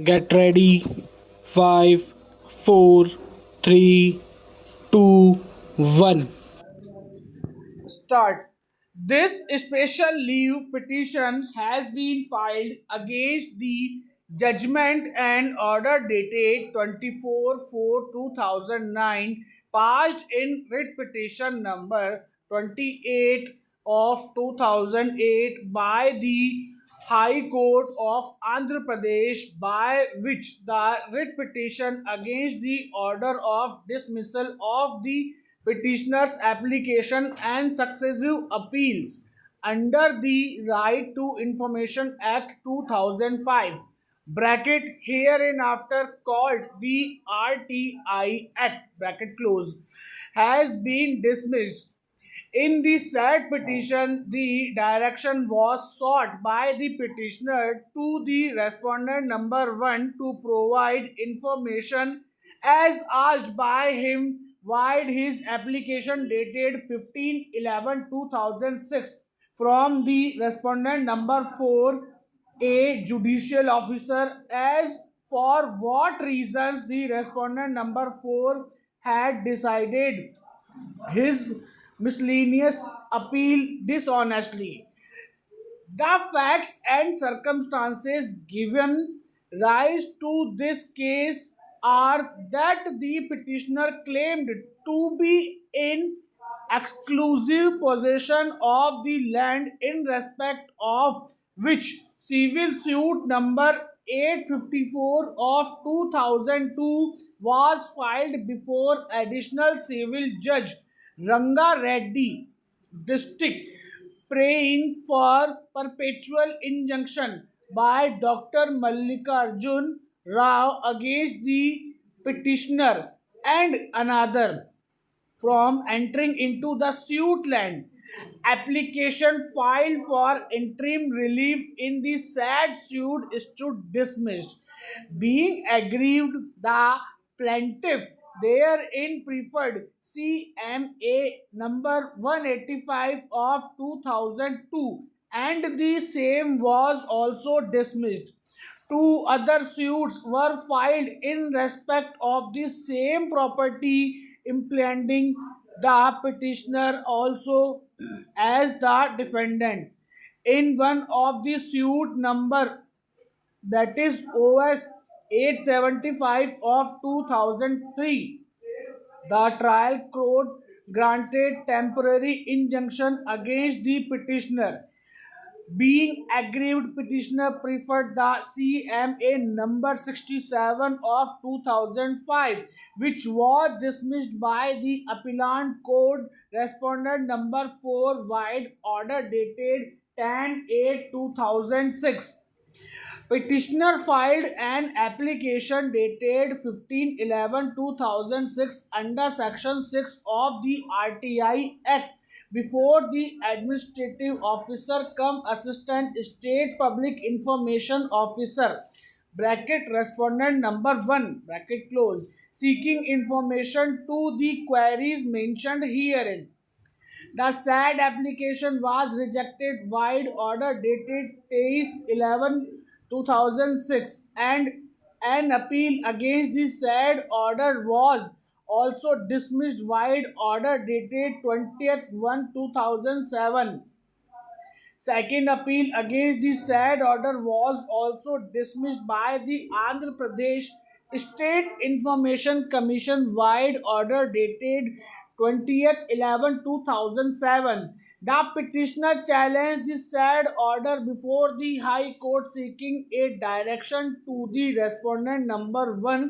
Get ready. Five, four, three, two, one. Start. This special leave petition has been filed against the judgment and order dated 24/4/2009, passed in writ petition number 28 of 2008 by the High Court of Andhra Pradesh, by which the writ petition against the order of dismissal of the petitioner's application and successive appeals under the Right to Information Act 2005 bracket hereinafter called the RTI Act bracket close has been dismissed. In the said petition, the direction was sought by the petitioner to the respondent number 1 to provide information as asked by him via his application dated 15/11/2006 from the respondent number 4, a judicial officer, as for what reasons the respondent number 4 had decided his miscellaneous appeal dishonestly. The facts and circumstances given rise to this case are that the petitioner claimed to be in exclusive possession of the land in respect of which civil suit number 854 of 2002 was filed before additional civil judge Ranga Reddy district, praying for perpetual injunction by Dr. Mallikarjun Rao against the petitioner and another from entering into the suit land. Application filed for interim relief in the said suit stood dismissed. Being aggrieved, the plaintiff therein preferred CMA number 185 of 2002, and the same was also dismissed. Two other suits were filed in respect of the same property, implying the petitioner also as the defendant. In one of the suit number, that is OS 875 of 2003, the trial court granted temporary injunction against the petitioner. Being aggrieved, petitioner preferred the CMA number 67 of 2005, which was dismissed by the appellant court. Respondent number 4 wide order dated 10/8/2006. Petitioner filed an application dated 15/11/2006 under Section 6 of the RTI Act before the Administrative Officer cum Assistant State Public Information Officer bracket respondent number 1 bracket close, seeking information to the queries mentioned herein. The said application was rejected wide order dated 23/11/2006, and an appeal against the said order was also dismissed wide order dated 20th 1/2007. Second appeal against the said order was also dismissed by the Andhra Pradesh State Information Commission wide order dated 20th 11/2007. The petitioner challenged the said order before the High Court, seeking a direction to the respondent number 1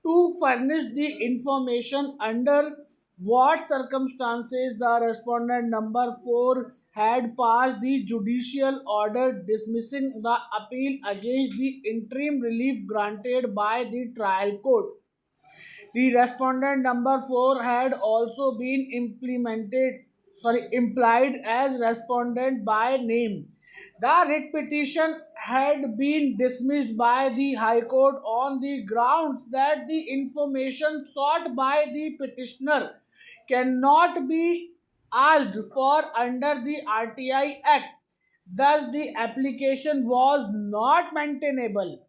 to furnish the information under what circumstances the respondent number 4 had passed the judicial order dismissing the appeal against the interim relief granted by the trial court. The respondent number 4 had also been implied as respondent by name. The writ petition had been dismissed by the High Court on the grounds that the information sought by the petitioner cannot be asked for under the RTI Act. Thus, the application was not maintainable.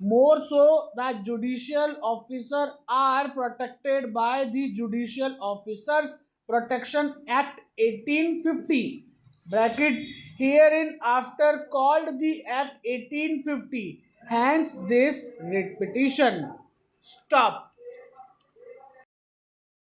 More so that judicial officers are protected by the Judicial Officers Protection Act 1850 bracket herein after called the Act 1850. Hence this writ petition. Stop.